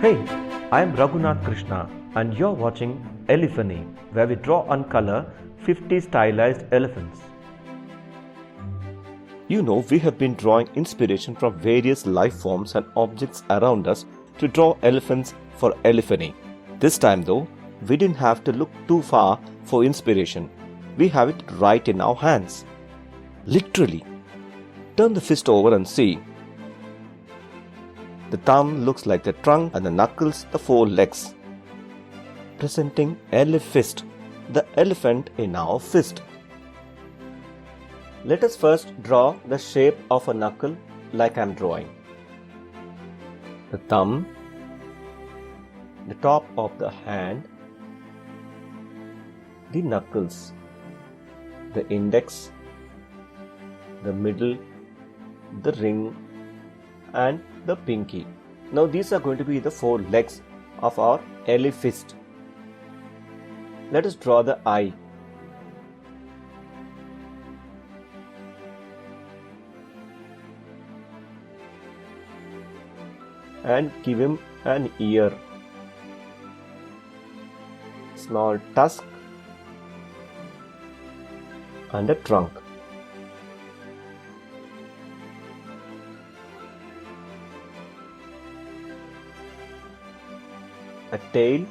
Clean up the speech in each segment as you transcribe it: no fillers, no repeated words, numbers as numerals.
Hey, I am Raghunath Krishna and you're watching Elephany, where we draw and color 50 stylized elephants. You know, we have been drawing inspiration from various life forms and objects around us to draw elephants for Elephany. This time though, we didn't have to look too far for inspiration. We have it right in our hands. Literally. Turn the fist over and see. The thumb looks like the trunk and the knuckles the four legs, presenting Elefist, the elephant in our fist. Let us first draw the shape of a knuckle like I am drawing. The thumb, the top of the hand, the knuckles, the index, the middle, the ring, and the pinky. Now these are going to be the four legs of our Elefist. Let us draw the eye. And give him an ear, small tusk, and a trunk. A tail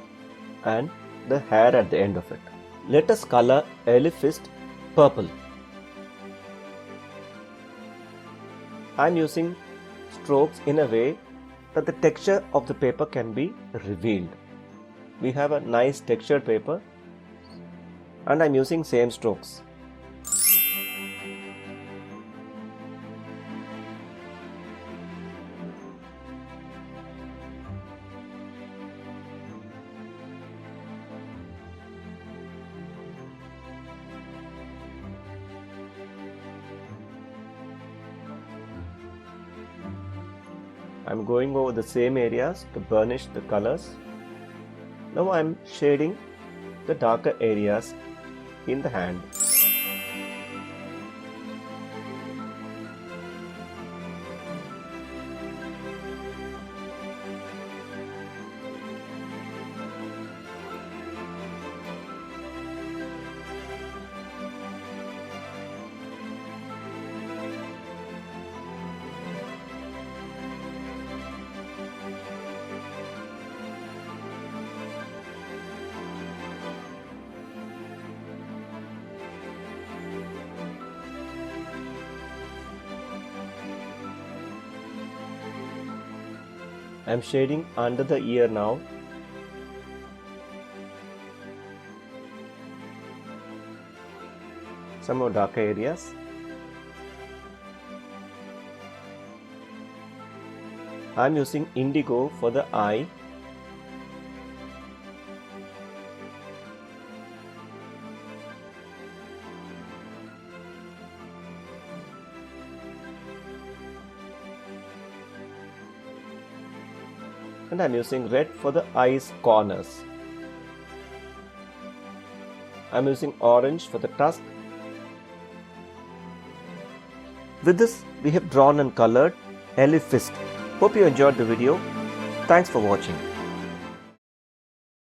and the hair at the end of it. Let us color Elefist purple. I am using strokes in a way that the texture of the paper can be revealed. We have a nice textured paper and I am using same strokes. I am going over the same areas to burnish the colors. Now I am shading the darker areas in the hand. I am shading under the ear now. Some more darker areas. I am using indigo for the eye. And I am using red for the eye's corners. I am using orange for the tusk. With this, we have drawn and colored Elefist. Hope you enjoyed the video. Thanks for watching.